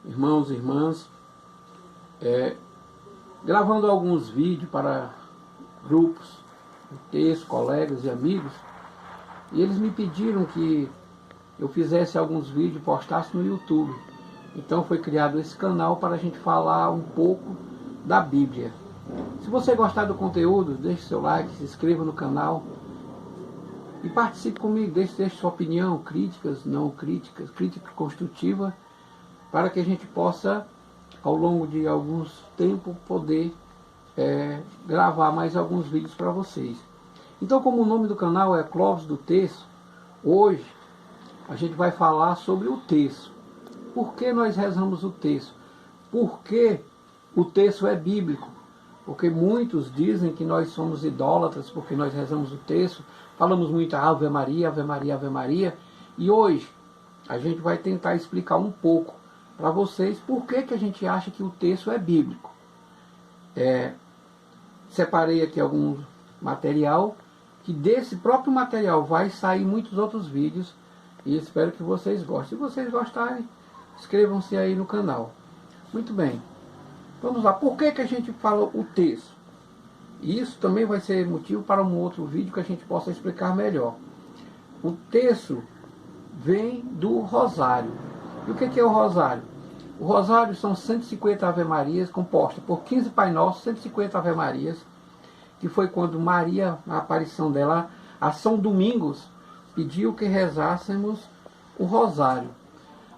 irmãos e irmãs, gravando alguns vídeos para grupos, textos, colegas e amigos, e eles me pediram que eu fizesse alguns vídeos e postasse no YouTube. Então foi criado esse canal para a gente falar um pouco da Bíblia. Se você gostar do conteúdo, deixe seu like, se inscreva no canal e participe comigo, deixe sua opinião, críticas, não críticas, crítica construtiva, para que a gente possa, ao longo de alguns tempos, poder gravar mais alguns vídeos para vocês. Então, como o nome do canal é Clóvis do Texto, hoje a gente vai falar sobre o texto. Por que nós rezamos o texto? Por que o texto é bíblico? Porque muitos dizem que nós somos idólatras porque nós rezamos o texto, falamos muito Ave Maria, Ave Maria, Ave Maria, e hoje a gente vai tentar explicar um pouco para vocês por que a gente acha que o texto é bíblico. Separei aqui algum material, que desse próprio material vai sair muitos outros vídeos, e espero que vocês gostem. Se vocês gostarem, inscrevam-se aí no canal. Muito bem, vamos lá. Por que a gente fala o texto? Isso também vai ser motivo para um outro vídeo que a gente possa explicar melhor. O texto vem do rosário. E o que é o rosário? O rosário são 150 Ave-Marias compostas por 15 Pai Nosso, 150 Ave-Marias, que foi quando Maria, a aparição dela, a São Domingos, pediu que rezássemos o rosário.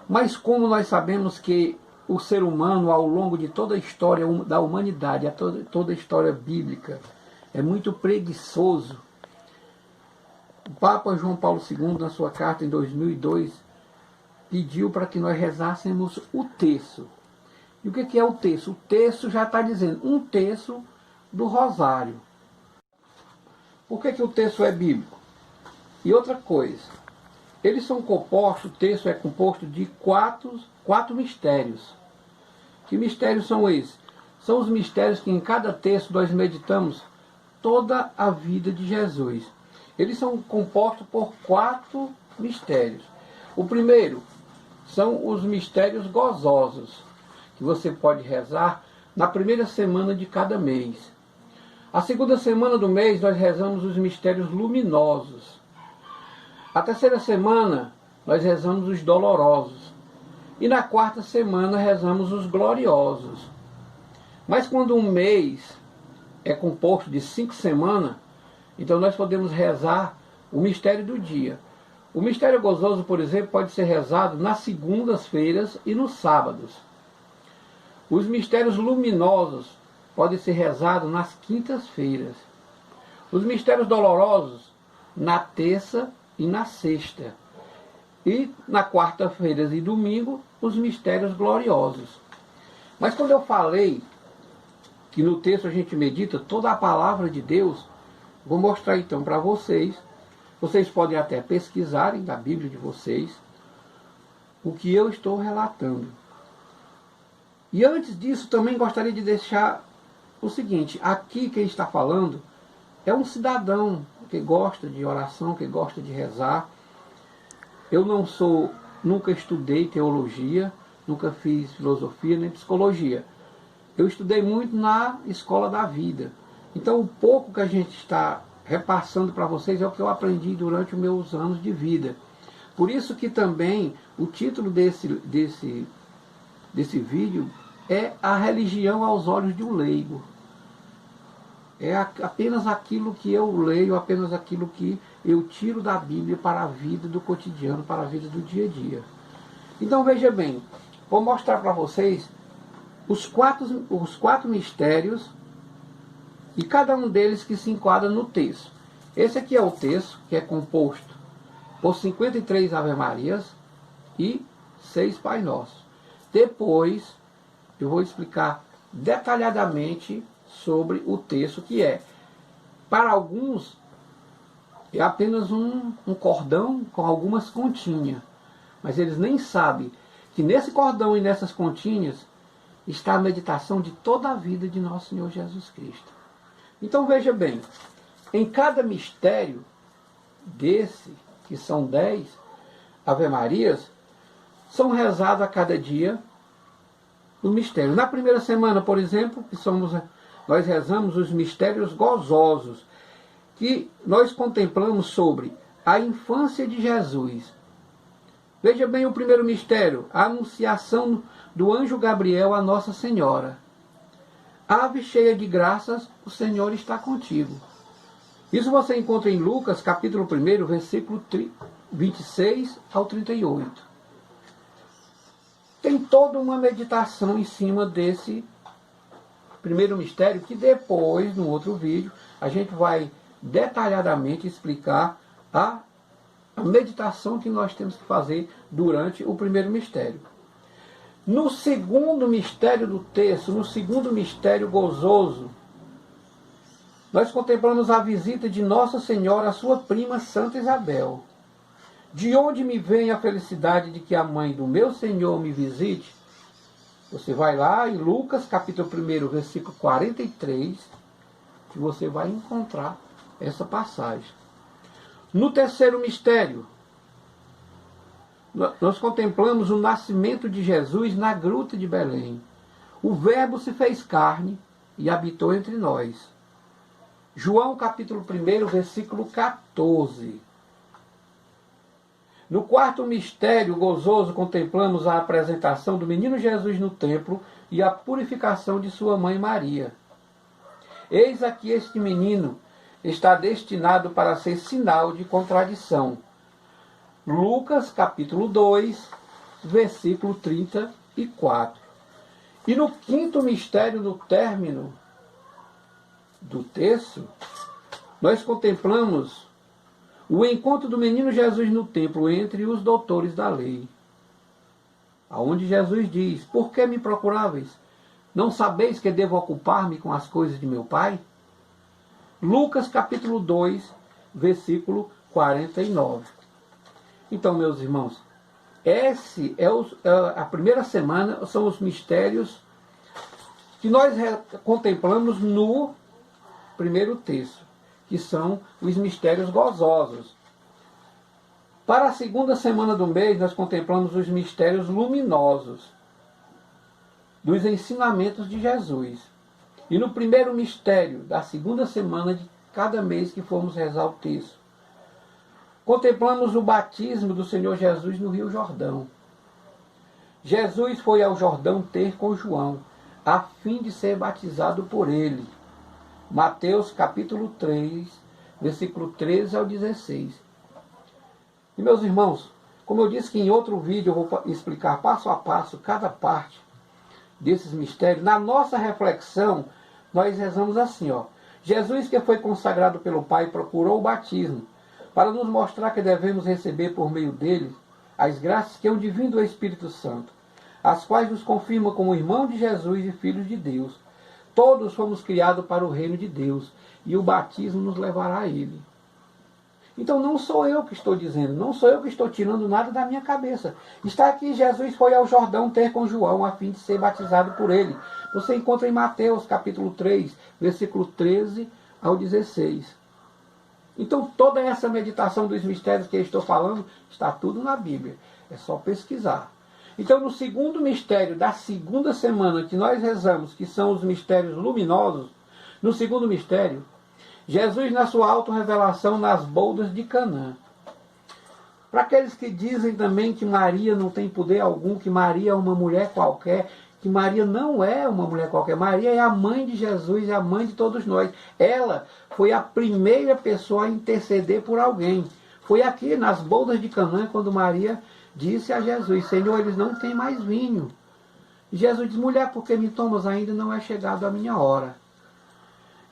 Mas como nós sabemos que o ser humano, ao longo de toda a história da humanidade, toda a história bíblica, é muito preguiçoso, o Papa João Paulo II, na sua carta em 2002, pediu para que nós rezássemos o terço. E o que é o terço? O terço já está dizendo, um terço do rosário. Por que o terço é bíblico? E outra coisa, eles são compostos, o terço é composto de quatro mistérios. Que mistérios são esses? São os mistérios que em cada terço nós meditamos toda a vida de Jesus. Eles são compostos por 4 mistérios. O primeiro são os mistérios gozosos, que você pode rezar na primeira semana de cada mês. A segunda semana do mês nós rezamos os mistérios luminosos. A terceira semana nós rezamos os dolorosos. E na quarta semana rezamos os gloriosos. Mas quando um mês é composto de 5 semanas, então nós podemos rezar o mistério do dia. O mistério gozoso, por exemplo, pode ser rezado nas segundas-feiras e nos sábados. Os mistérios luminosos podem ser rezados nas quintas-feiras. Os mistérios dolorosos na terça e na sexta. E na quarta-feira e domingo, os mistérios gloriosos. Mas quando eu falei que no texto a gente medita toda a palavra de Deus, vou mostrar então para vocês. Vocês podem até pesquisarem da Bíblia de vocês o que eu estou relatando. E antes disso, também gostaria de deixar o seguinte: aqui quem está falando é um cidadão que gosta de oração, que gosta de rezar. Eu nunca estudei teologia, nunca fiz filosofia nem psicologia. Eu estudei muito na escola da vida. Então o pouco que a gente está repassando para vocês é o que eu aprendi durante os meus anos de vida. Por isso que também o título desse vídeo é A Religião aos Olhos de um Leigo. É apenas aquilo que eu leio, apenas aquilo que eu tiro da Bíblia para a vida do cotidiano, para a vida do dia a dia. Então veja bem, vou mostrar para vocês os quatro mistérios e cada um deles que se enquadra no texto. Esse aqui é o texto, que é composto por 53 Ave-Marias e 6 Pai Nosso. Depois eu vou explicar detalhadamente sobre o texto, que para alguns, é apenas um cordão com algumas continhas. Mas eles nem sabem que nesse cordão e nessas continhas está a meditação de toda a vida de nosso Senhor Jesus Cristo. Então veja bem, em cada mistério desse, que são 10 Ave-Marias, são rezados a cada dia no mistério. Na primeira semana, por exemplo, nós rezamos os mistérios gozosos, que nós contemplamos sobre a infância de Jesus. Veja bem o primeiro mistério, a anunciação do anjo Gabriel a Nossa Senhora. Ave cheia de graças, o Senhor está contigo. Isso você encontra em Lucas, capítulo 1, versículo 26 ao 38. Tem toda uma meditação em cima desse primeiro mistério, que depois, no outro vídeo, a gente vai detalhadamente explicar a meditação que nós temos que fazer durante o primeiro mistério. No segundo mistério do texto, no segundo mistério gozoso, nós contemplamos a visita de Nossa Senhora à sua prima Santa Isabel. De onde me vem a felicidade de que a mãe do meu Senhor me visite? Você vai lá em Lucas, capítulo 1, versículo 43, que você vai encontrar essa passagem. No terceiro mistério, nós contemplamos o nascimento de Jesus na gruta de Belém. O Verbo se fez carne e habitou entre nós. João capítulo 1, versículo 14. No quarto mistério gozoso, contemplamos a apresentação do menino Jesus no templo e a purificação de sua mãe Maria. Eis aqui este menino está destinado para ser sinal de contradição. Lucas capítulo 2, versículo 34. E no quinto mistério, no término do texto, nós contemplamos o encontro do menino Jesus no templo entre os doutores da lei, aonde Jesus diz: por que me procuráveis? Não sabeis que devo ocupar-me com as coisas de meu Pai? Lucas capítulo 2, versículo 49. Então, meus irmãos, esse é a primeira semana, são os mistérios que nós contemplamos no primeiro texto, que são os mistérios gozosos. Para a segunda semana do mês, nós contemplamos os mistérios luminosos dos ensinamentos de Jesus. E no primeiro mistério da segunda semana de cada mês que formos rezar o texto, contemplamos o batismo do Senhor Jesus no Rio Jordão. Jesus foi ao Jordão ter com João, a fim de ser batizado por ele. Mateus capítulo 3, versículo 13 ao 16. E meus irmãos, como eu disse que em outro vídeo eu vou explicar passo a passo cada parte desses mistérios, na nossa reflexão nós rezamos assim, ó: Jesus, que foi consagrado pelo Pai, procurou o batismo para nos mostrar que devemos receber por meio dele as graças que hão de vir do Espírito Santo, as quais nos confirmam como irmão de Jesus e filhos de Deus. Todos fomos criados para o reino de Deus, e o batismo nos levará a ele. Então não sou eu que estou dizendo, não sou eu que estou tirando nada da minha cabeça. Está aqui: Jesus foi ao Jordão ter com João, a fim de ser batizado por ele. Você encontra em Mateus capítulo 3, versículo 13 ao 16. Então toda essa meditação dos mistérios que eu estou falando, está tudo na Bíblia. É só pesquisar. Então, no segundo mistério da segunda semana que nós rezamos, que são os mistérios luminosos, no segundo mistério, Jesus na sua autorrevelação nas bodas de Canaã. Para aqueles que dizem também que Maria não tem poder algum, que Maria é uma mulher qualquer, que Maria não é uma mulher qualquer. Maria é a mãe de Jesus, é a mãe de todos nós. Ela foi a primeira pessoa a interceder por alguém. Foi aqui nas bodas de Canaã, quando Maria disse a Jesus: Senhor, eles não têm mais vinho. E Jesus diz: mulher, por que me tomas? Ainda não é chegado a minha hora.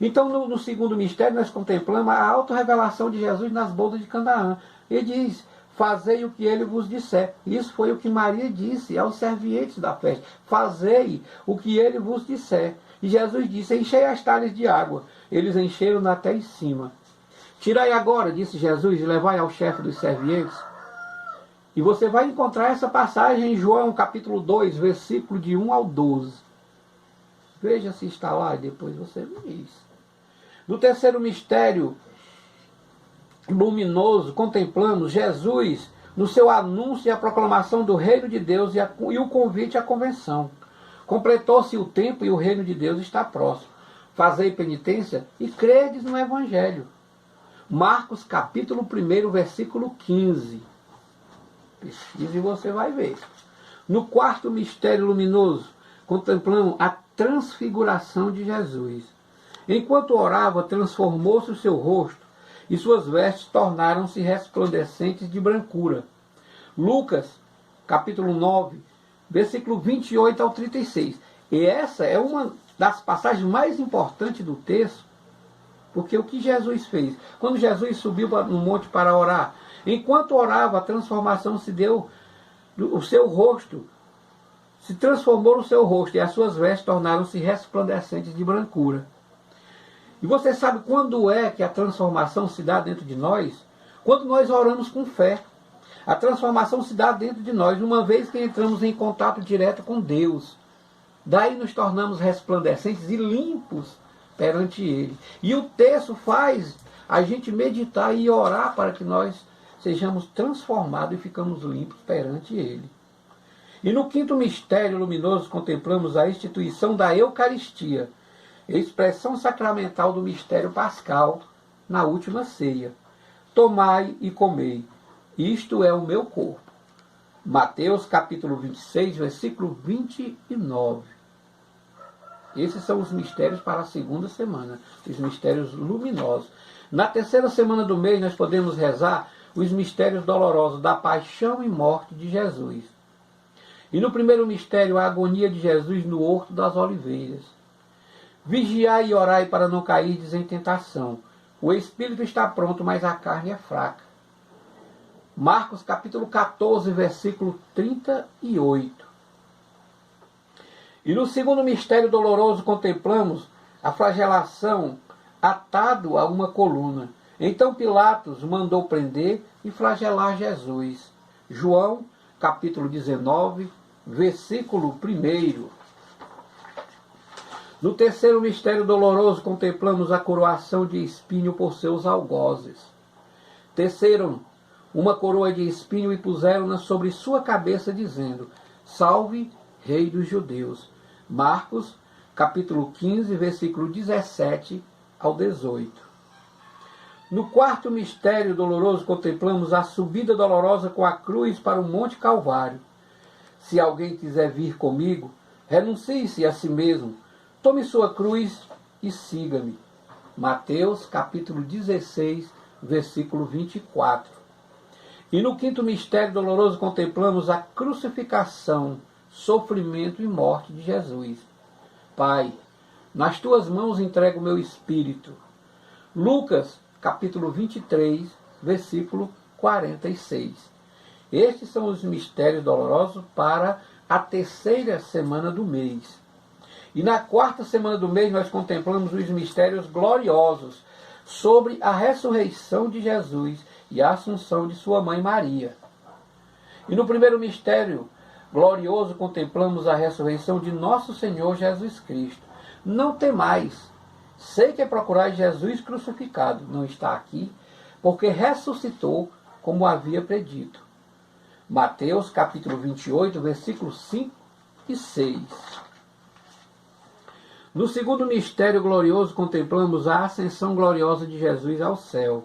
Então, no segundo mistério, nós contemplamos a autorrevelação de Jesus nas bodas de Canaã. Ele diz: fazei o que ele vos disser. Isso foi o que Maria disse aos servientes da festa: fazei o que ele vos disser. E Jesus disse: enchei as talhas de água. Eles encheram até em cima. Tirai agora, disse Jesus, e levai ao chefe dos servientes. E você vai encontrar essa passagem em João capítulo 2, versículo de 1 ao 12. Veja se está lá e depois você me diz. No terceiro mistério luminoso, contemplamos Jesus no seu anúncio e a proclamação do reino de Deus e o convite à convenção. Completou-se o tempo e o reino de Deus está próximo. Fazei penitência e credes no Evangelho. Marcos capítulo 1, versículo 15. Pesquise e você vai ver. No quarto mistério luminoso, contemplamos a transfiguração de Jesus. Enquanto orava, transformou-se o seu rosto e suas vestes tornaram-se resplandecentes de brancura. Lucas, capítulo 9, versículo 28 ao 36. E essa é uma das passagens mais importantes do texto, porque o que Jesus fez? Quando Jesus subiu no monte para orar, enquanto orava, a transformação se deu, o seu rosto, se transformou no seu rosto e as suas vestes tornaram-se resplandecentes de brancura. E você sabe quando é que a transformação se dá dentro de nós? Quando nós oramos com fé. A transformação se dá dentro de nós, uma vez que entramos em contato direto com Deus. Daí nos tornamos resplandecentes e limpos perante Ele. E o texto faz a gente meditar e orar para que nós sejamos transformados e ficamos limpos perante Ele. E no quinto mistério luminoso contemplamos a instituição da Eucaristia, expressão sacramental do mistério pascal na última ceia. Tomai e comei, isto é o meu corpo. Mateus capítulo 26, versículo 29. Esses são os mistérios para a segunda semana, os mistérios luminosos. Na terceira semana do mês nós podemos rezar os mistérios dolorosos da paixão e morte de Jesus. E no primeiro mistério, a agonia de Jesus no Horto das Oliveiras. Vigiai e orai para não cairdes em tentação. O espírito está pronto, mas a carne é fraca. Marcos capítulo 14, versículo 38. E no segundo mistério doloroso contemplamos a flagelação atado a uma coluna. Então Pilatos mandou prender e flagelar Jesus. João capítulo 19, versículo 1. No terceiro mistério doloroso contemplamos a coroação de espinho por seus algozes. Teceram uma coroa de espinho e puseram-na sobre sua cabeça, dizendo: Salve, Rei dos Judeus. Marcos, capítulo 15, versículo 17 ao 18. No quarto mistério doloroso contemplamos a subida dolorosa com a cruz para o Monte Calvário. Se alguém quiser vir comigo, renuncie-se a si mesmo, tome sua cruz e siga-me. Mateus, capítulo 16, versículo 24. E no quinto mistério doloroso contemplamos a crucificação, sofrimento e morte de Jesus. Pai, nas tuas mãos entrego o meu espírito. Lucas, capítulo 23, versículo 46. Estes são os mistérios dolorosos para a terceira semana do mês. E na quarta semana do mês nós contemplamos os mistérios gloriosos sobre a ressurreição de Jesus e a assunção de sua mãe Maria. E no primeiro mistério glorioso contemplamos a ressurreição de nosso Senhor Jesus Cristo. Não temais, sei que procurais Jesus crucificado, não está aqui, porque ressuscitou como havia predito. Mateus capítulo 28, versículos 5 e 6. No segundo mistério glorioso contemplamos a ascensão gloriosa de Jesus ao céu.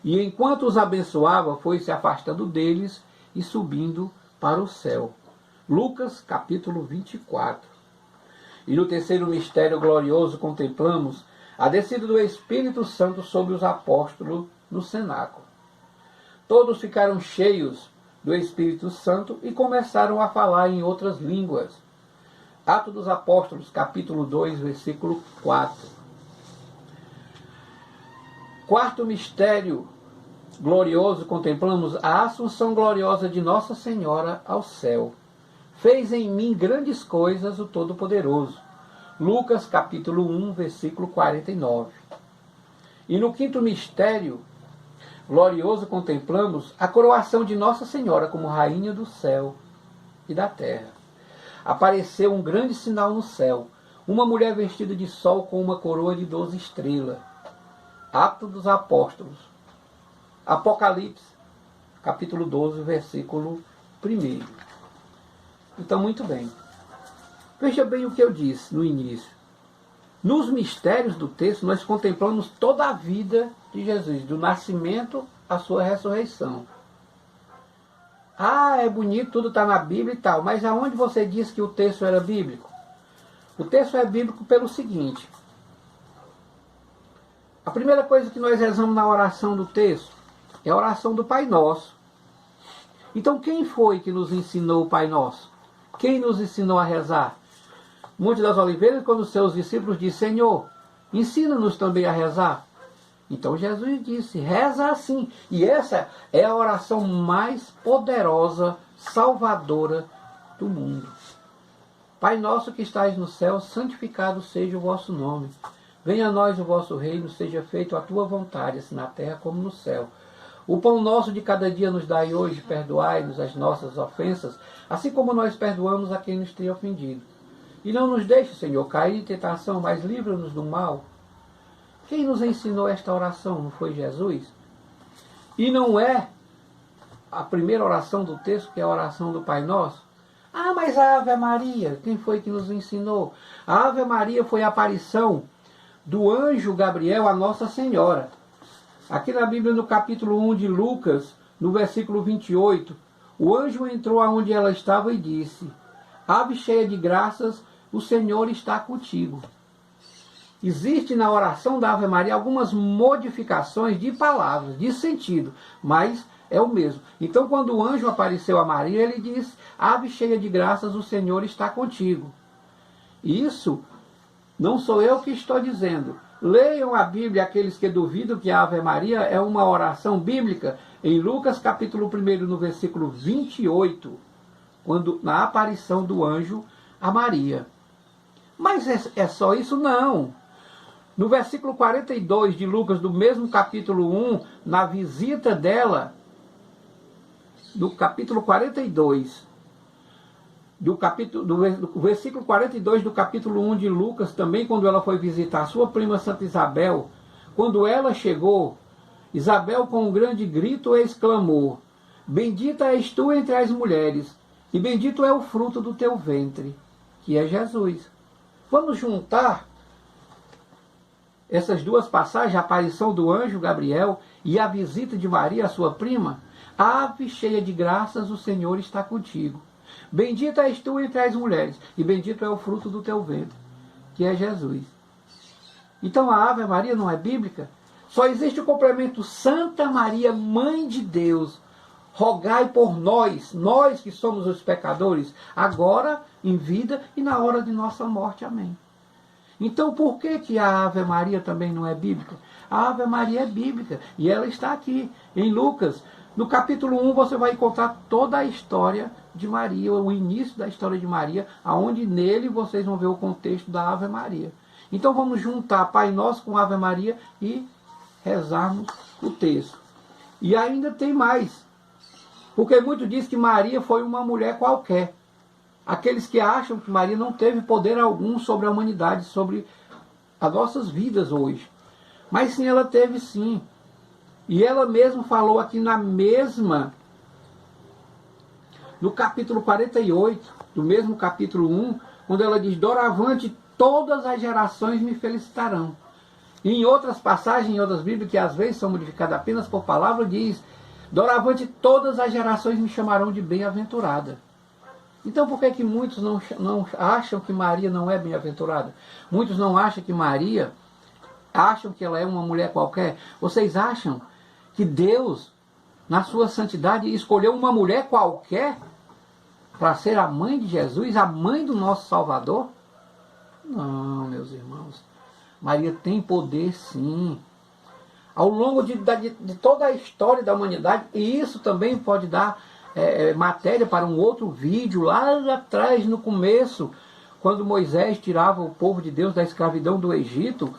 E enquanto os abençoava, foi se afastando deles e subindo para o céu. Lucas capítulo 24. E no terceiro mistério glorioso contemplamos a descida do Espírito Santo sobre os apóstolos no cenáculo. Todos ficaram cheios do Espírito Santo e começaram a falar em outras línguas. Atos dos Apóstolos, capítulo 2, versículo 4. Quarto mistério glorioso, contemplamos a assunção gloriosa de Nossa Senhora ao céu. Fez em mim grandes coisas o Todo-Poderoso. Lucas, capítulo 1, versículo 49. E no quinto mistério glorioso, contemplamos a coroação de Nossa Senhora como Rainha do céu e da terra. Apareceu um grande sinal no céu, uma mulher vestida de sol com uma coroa de 12 estrelas. Atos dos Apóstolos. Apocalipse, capítulo 12, versículo 1. Então, muito bem. Veja bem o que eu disse no início. Nos mistérios do texto, nós contemplamos toda a vida de Jesus, do nascimento à sua ressurreição. Ah, é bonito, tudo está na Bíblia e tal, mas aonde você disse que o texto era bíblico? O texto é bíblico pelo seguinte. A primeira coisa que nós rezamos na oração do texto é a oração do Pai Nosso. Então quem foi que nos ensinou o Pai Nosso? Quem nos ensinou a rezar? Monte das Oliveiras, quando os seus discípulos disseram, Senhor, ensina-nos também a rezar. Então Jesus disse, reza assim. E essa é a oração mais poderosa, salvadora do mundo. Pai nosso que estais no céu, santificado seja o vosso nome. Venha a nós o vosso reino, seja feito a tua vontade, assim na terra como no céu. O pão nosso de cada dia nos dai hoje, perdoai-nos as nossas ofensas, assim como nós perdoamos a quem nos tem ofendido. E não nos deixe, Senhor, cair em tentação, mas livra-nos do mal. Quem nos ensinou esta oração? Não foi Jesus? E não é a primeira oração do texto, que é a oração do Pai Nosso? Ah, mas a Ave Maria, quem foi que nos ensinou? A Ave Maria foi a aparição do anjo Gabriel a Nossa Senhora. Aqui na Bíblia, no capítulo 1 de Lucas, no versículo 28, o anjo entrou aonde ela estava e disse, Ave cheia de graças, o Senhor está contigo. Existe na oração da Ave Maria algumas modificações de palavras, de sentido, mas é o mesmo. Então, quando o anjo apareceu a Maria, ele disse, Ave cheia de graças, o Senhor está contigo. Isso não sou eu que estou dizendo. Leiam a Bíblia aqueles que duvidam que a Ave Maria é uma oração bíblica, em Lucas capítulo 1, no versículo 28, quando, na aparição do anjo a Maria. Mas é só isso? Não. No versículo 42 de Lucas, do mesmo capítulo 1, na visita dela, do capítulo 42, do versículo 42 do capítulo 1 de Lucas, também quando ela foi visitar a sua prima Santa Isabel, quando ela chegou, Isabel com um grande grito exclamou, Bendita és tu entre as mulheres, e bendito é o fruto do teu ventre, que é Jesus. Vamos juntar essas duas passagens, a aparição do anjo Gabriel e a visita de Maria, a sua prima. Ave cheia de graças, o Senhor está contigo. Bendita és tu entre as mulheres, e bendito é o fruto do teu ventre, que é Jesus. Então a Ave Maria não é bíblica? Só existe o complemento Santa Maria, Mãe de Deus, rogai por nós, nós que somos os pecadores, agora, em vida e na hora de nossa morte. Amém. Então, por que a Ave Maria também não é bíblica? A Ave Maria é bíblica, e ela está aqui, em Lucas. No capítulo 1, você vai encontrar toda a história de Maria, o início da história de Maria, aonde nele vocês vão ver o contexto da Ave Maria. Então, vamos juntar Pai Nosso com Ave Maria e rezarmos o texto. E ainda tem mais. Porque muito diz que Maria foi uma mulher qualquer. Aqueles que acham que Maria não teve poder algum sobre a humanidade, sobre as nossas vidas hoje. Mas sim, ela teve sim. E ela mesma falou aqui no capítulo 48, do mesmo capítulo 1, quando ela diz, doravante todas as gerações me felicitarão. E em outras passagens, em outras Bíblias, que às vezes são modificadas apenas por palavra, diz, doravante todas as gerações me chamarão de bem-aventurada. Então por que muitos não acham que Maria não é bem-aventurada? Muitos não acham que Maria, acham que ela é uma mulher qualquer? Vocês acham que Deus, na sua santidade, escolheu uma mulher qualquer para ser a mãe de Jesus, a mãe do nosso Salvador? Não, meus irmãos. Maria tem poder sim. Ao longo de toda a história da humanidade, e isso também pode dar matéria para um outro vídeo, lá atrás, no começo, quando Moisés tirava o povo de Deus da escravidão do Egito,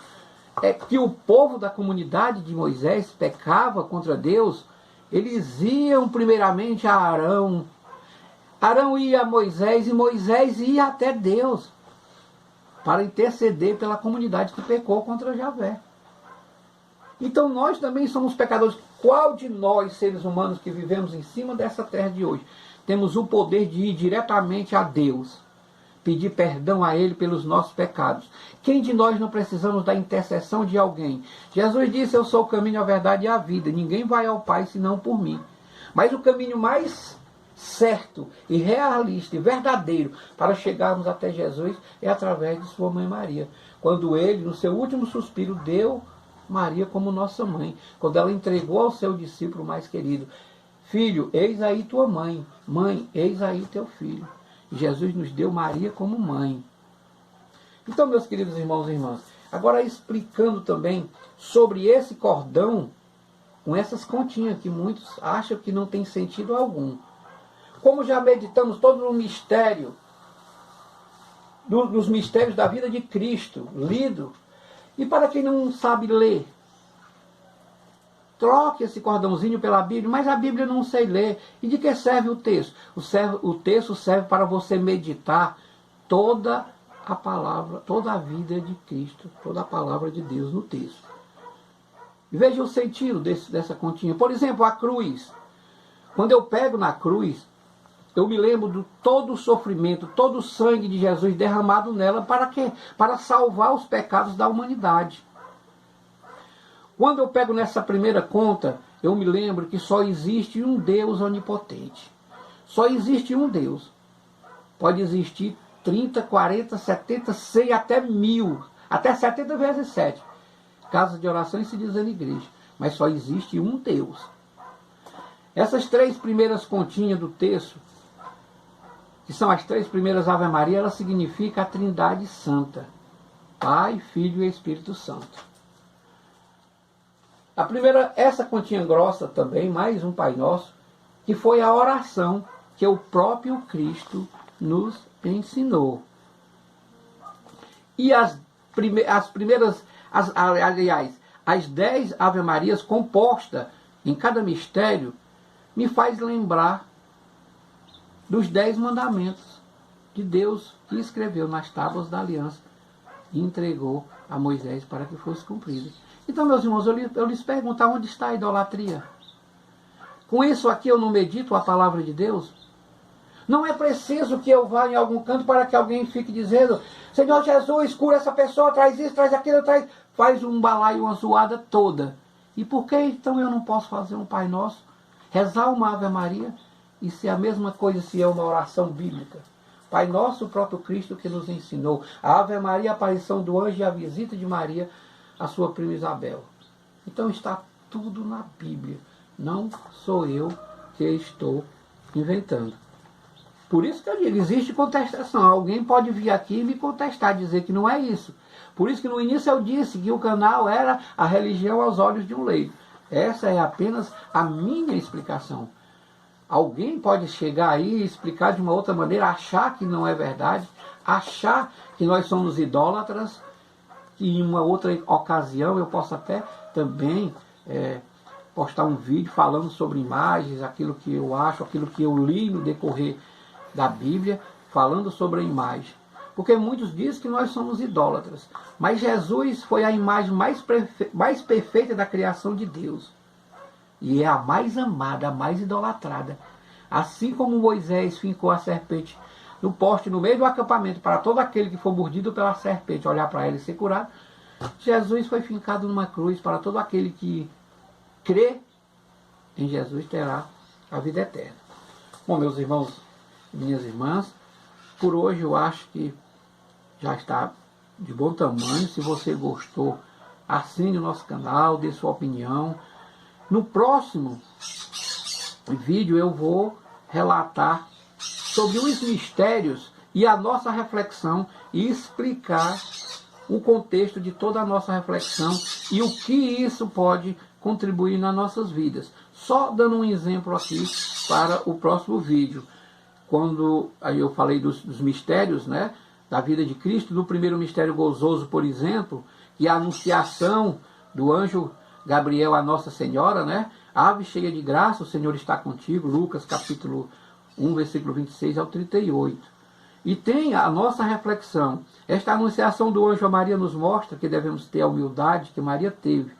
que o povo da comunidade de Moisés pecava contra Deus, eles iam primeiramente a Arão. Arão ia a Moisés e Moisés ia até Deus para interceder pela comunidade que pecou contra Javé. Então nós também somos pecadores. Qual de nós, seres humanos que vivemos em cima dessa terra de hoje, temos o poder de ir diretamente a Deus, pedir perdão a Ele pelos nossos pecados. Quem de nós não precisamos da intercessão de alguém? Jesus disse, eu sou o caminho, a verdade e a vida. Ninguém vai ao Pai senão por mim. Mas o caminho mais certo e realista e verdadeiro para chegarmos até Jesus é através de sua mãe Maria. Quando ele, no seu último suspiro, deu Maria como nossa mãe. Quando ela entregou ao seu discípulo mais querido, filho, eis aí tua mãe. Mãe, eis aí teu filho. E Jesus nos deu Maria como mãe. Então, meus queridos irmãos e irmãs, agora explicando também sobre esse cordão, com essas continhas que muitos acham que não tem sentido algum. Como já meditamos todo no mistério, dos mistérios da vida de Cristo, lido, e para quem não sabe ler, troque esse cordãozinho pela Bíblia, mas a Bíblia não sei ler. E de que serve o texto? O texto serve para você meditar toda a palavra, toda a vida de Cristo, toda a palavra de Deus no texto. Veja o sentido dessa continha. Por exemplo, a cruz. Quando eu pego na cruz, eu me lembro de todo o sofrimento, todo o sangue de Jesus derramado nela. Para quê? Para salvar os pecados da humanidade. Quando eu pego nessa primeira conta, eu me lembro que só existe um Deus onipotente. Só existe um Deus. Pode existir 30, 40, 70, 100, até 1000. Até 70 vezes 7. Casa de oração se diz na igreja. Mas só existe um Deus. Essas 3 primeiras continhas do texto, que são as 3 primeiras Ave Maria, ela significa a Trindade Santa. Pai, Filho e Espírito Santo. A primeira, essa continha grossa também, mais um Pai Nosso, que foi a oração que o próprio Cristo nos ensinou. E as 10 Ave Marias compostas em cada mistério, me faz lembrar dos 10 mandamentos de Deus que escreveu nas tábuas da aliança e entregou a Moisés para que fosse cumprido. Então, meus irmãos, eu lhes pergunto, onde está a idolatria? Com isso aqui eu não medito a palavra de Deus? Não é preciso que eu vá em algum canto para que alguém fique dizendo, Senhor Jesus, cura essa pessoa, traz isso, traz aquilo, faz um balaio, uma zoada toda. E por que então eu não posso fazer um Pai Nosso, rezar uma Ave Maria e ser a mesma coisa se é uma oração bíblica? Pai Nosso, o próprio Cristo que nos ensinou. A Ave Maria, a aparição do anjo e a visita de Maria a sua prima Isabel. Então está tudo na Bíblia. Não sou eu que estou inventando. Por isso que eu digo, existe contestação. Alguém pode vir aqui e me contestar, dizer que não é isso. Por isso que no início eu disse que o canal era a religião aos olhos de um leigo. Essa é apenas a minha explicação. Alguém pode chegar aí e explicar de uma outra maneira, achar que não é verdade, achar que nós somos idólatras, que em uma outra ocasião eu posso até também postar um vídeo falando sobre imagens, aquilo que eu acho, aquilo que eu li no decorrer da Bíblia, falando sobre a imagem. Porque muitos dizem que nós somos idólatras. Mas Jesus foi a imagem mais perfeita da criação de Deus. E é a mais amada, a mais idolatrada. Assim como Moisés fincou a serpente no poste, no meio do acampamento, para todo aquele que for mordido pela serpente olhar para ela e ser curado, Jesus foi fincado numa cruz para todo aquele que crê em Jesus terá a vida eterna. Bom, meus irmãos e minhas irmãs, por hoje eu acho que já está de bom tamanho. Se você gostou, assine o nosso canal, dê sua opinião. No próximo vídeo eu vou relatar sobre os mistérios e a nossa reflexão e explicar o contexto de toda a nossa reflexão e o que isso pode contribuir nas nossas vidas. Só dando um exemplo aqui para o próximo vídeo. Quando aí eu falei dos mistérios, né, da vida de Cristo, no primeiro mistério gozoso, por exemplo, e a anunciação do anjo Gabriel a Nossa Senhora, né, ave cheia de graça, o Senhor está contigo, Lucas capítulo 1, versículo 26 ao 38. E tem a nossa reflexão. Esta anunciação do anjo a Maria nos mostra que devemos ter a humildade que Maria teve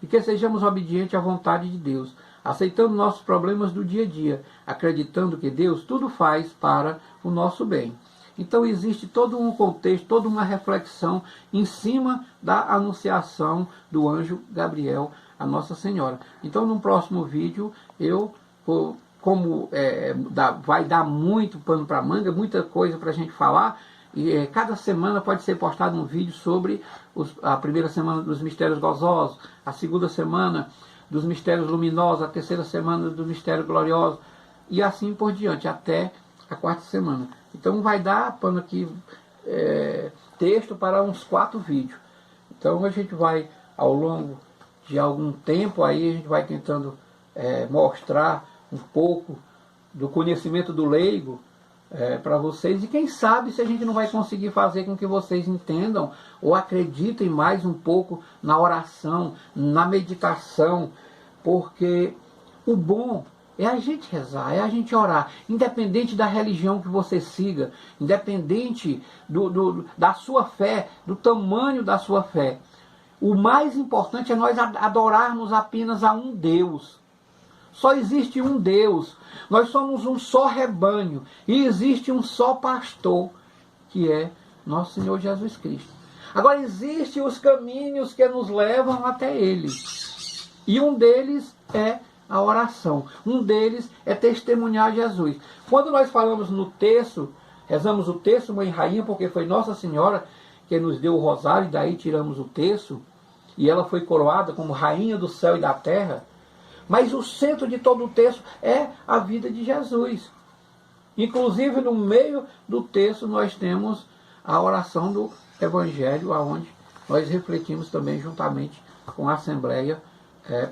e que sejamos obedientes à vontade de Deus, aceitando nossos problemas do dia a dia, acreditando que Deus tudo faz para o nosso bem. Então existe todo um contexto, toda uma reflexão em cima da anunciação do anjo Gabriel a Nossa Senhora. Então no próximo vídeo eu vou, como vai dar muito pano para manga, muita coisa para a gente falar, e cada semana pode ser postado um vídeo sobre a primeira semana dos mistérios gozosos, a segunda semana dos mistérios luminosos, a terceira semana do mistério glorioso, e assim por diante, até a quarta semana. Então vai dar pano aqui, texto para uns 4 vídeos. Então a gente vai, ao longo de algum tempo, aí a gente vai tentando mostrar um pouco do conhecimento do leigo para vocês, e quem sabe se a gente não vai conseguir fazer com que vocês entendam ou acreditem mais um pouco na oração, na meditação, porque o bom é a gente rezar, é a gente orar, independente da religião que você siga, independente da sua fé, do tamanho da sua fé. O mais importante é nós adorarmos apenas a um Deus. Só existe um Deus. Nós somos um só rebanho. E existe um só pastor, que é nosso Senhor Jesus Cristo. Agora, existem os caminhos que nos levam até Ele. E um deles é a oração. Um deles é testemunhar Jesus. Quando nós falamos no terço, rezamos o terço, Mãe Rainha, porque foi Nossa Senhora que nos deu o rosário, e daí tiramos o terço, e ela foi coroada como Rainha do céu e da terra. Mas o centro de todo o texto é a vida de Jesus. Inclusive, no meio do texto, nós temos a oração do Evangelho, onde nós refletimos também juntamente com a Assembleia,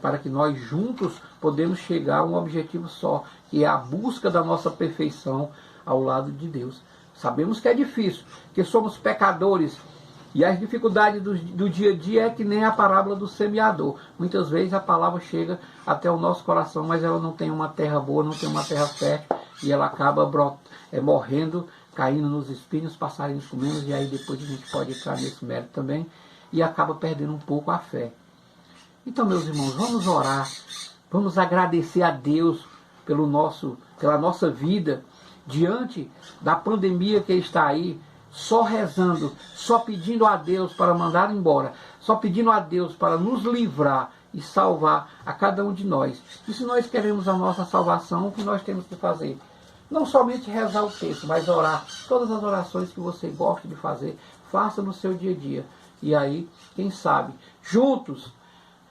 para que nós juntos podemos chegar a um objetivo só, que é a busca da nossa perfeição ao lado de Deus. Sabemos que é difícil, que somos pecadores, e as dificuldades do dia a dia é que nem a parábola do semeador. Muitas vezes a palavra chega até o nosso coração, mas ela não tem uma terra boa, não tem uma terra fértil, e ela acaba morrendo, caindo nos espinhos, passarinhos comendo, e aí depois a gente pode entrar nesse mérito também, e acaba perdendo um pouco a fé. Então, meus irmãos, vamos orar, vamos agradecer a Deus pela nossa vida, diante da pandemia que está aí, só rezando, só pedindo a Deus para mandar embora, só pedindo a Deus para nos livrar e salvar a cada um de nós. E se nós queremos a nossa salvação, o que nós temos que fazer? Não somente rezar o texto, mas orar. Todas as orações que você gosta de fazer, faça no seu dia a dia. E aí, quem sabe, juntos,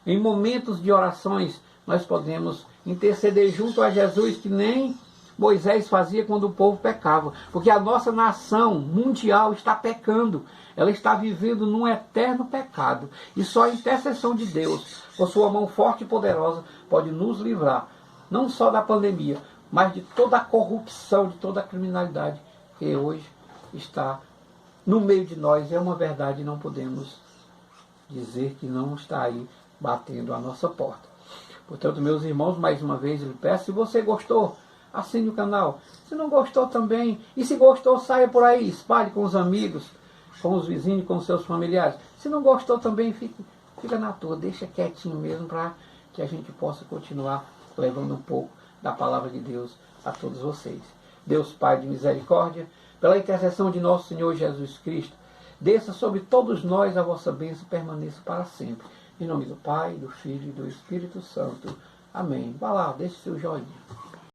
em momentos de orações, nós podemos interceder junto a Jesus, que nem Moisés fazia quando o povo pecava. Porque a nossa nação mundial está pecando. Ela está vivendo num eterno pecado. E só a intercessão de Deus, com sua mão forte e poderosa, pode nos livrar. Não só da pandemia, mas de toda a corrupção, de toda a criminalidade que hoje está no meio de nós. É uma verdade, não podemos dizer que não está aí batendo a nossa porta. Portanto, meus irmãos, mais uma vez eu lhe peço, se você gostou, assine o canal. Se não gostou também, e se gostou, saia por aí, espalhe com os amigos, com os vizinhos, com os seus familiares. Se não gostou também, fica na tua, deixa quietinho mesmo, para que a gente possa continuar levando um pouco da palavra de Deus a todos vocês. Deus Pai de misericórdia, pela intercessão de nosso Senhor Jesus Cristo, desça sobre todos nós a vossa bênção e permaneça para sempre. Em nome do Pai, do Filho e do Espírito Santo. Amém. Vá lá, deixe seu joinha.